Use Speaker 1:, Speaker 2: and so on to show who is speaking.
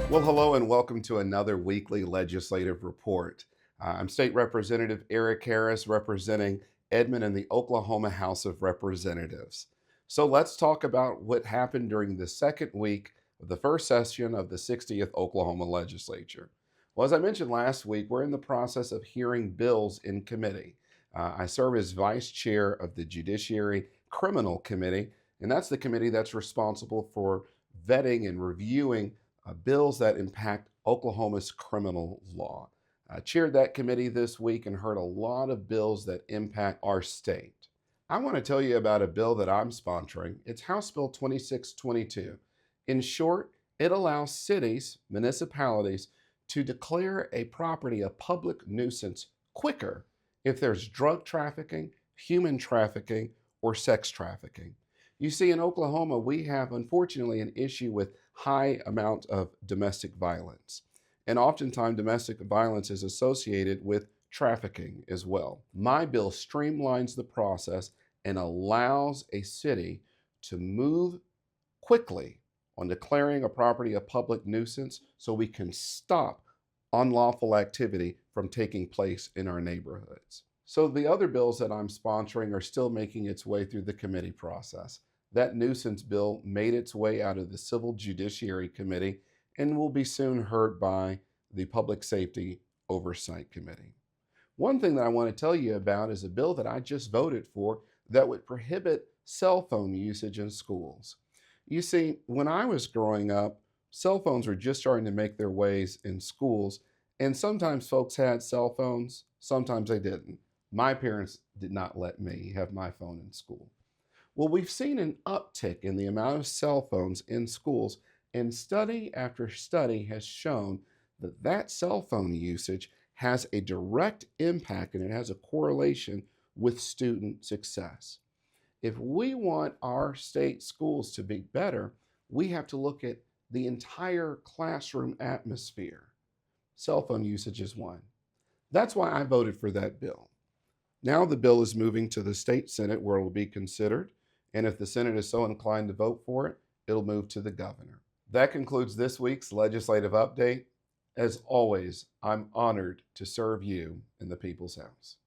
Speaker 1: Well, hello and welcome to another weekly legislative report. I'm State Representative Eric Harris representing Edmond in the Oklahoma House of Representatives. So let's talk about what happened during the second week of the first session of the 60th Oklahoma Legislature. Well, as I mentioned last week, we're in the process of hearing bills in committee. I serve as Vice Chair of the Judiciary Criminal Committee, and that's the committee that's responsible for vetting and reviewing bills that impact Oklahoma's criminal law. I chaired that committee this week and heard a lot of bills that impact our state. I want to tell you about a bill that I'm sponsoring. It's House Bill 2622. In short, it allows cities, municipalities, to declare a property a public nuisance quicker if there's drug trafficking, human trafficking, or sex trafficking. You see, in Oklahoma, we have unfortunately an issue with high amount of domestic violence. And oftentimes domestic violence is associated with trafficking as well. My bill streamlines the process and allows a city to move quickly on declaring a property a public nuisance so we can stop unlawful activity from taking place in our neighborhoods. So the other bills that I'm sponsoring are still making its way through the committee process. That nuisance bill made its way out of the Civil Judiciary Committee and will be soon heard by the Public Safety Oversight Committee. One thing that I want to tell you about is a bill that I just voted for that would prohibit cell phone usage in schools. You see, when I was growing up, cell phones were just starting to make their ways in schools, and sometimes folks had cell phones, sometimes they didn't. My parents did not let me have my phone in school. Well, we've seen an uptick in the amount of cell phones in schools, and study after study has shown that that cell phone usage has a direct impact and it has a correlation with student success. If we want our state schools to be better, we have to look at the entire classroom atmosphere. Cell phone usage is one. That's why I voted for that bill. Now the bill is moving to the state Senate where it will be considered. And if the Senate is so inclined to vote for it, it'll move to the governor. That concludes this week's legislative update. As always, I'm honored to serve you in the People's House.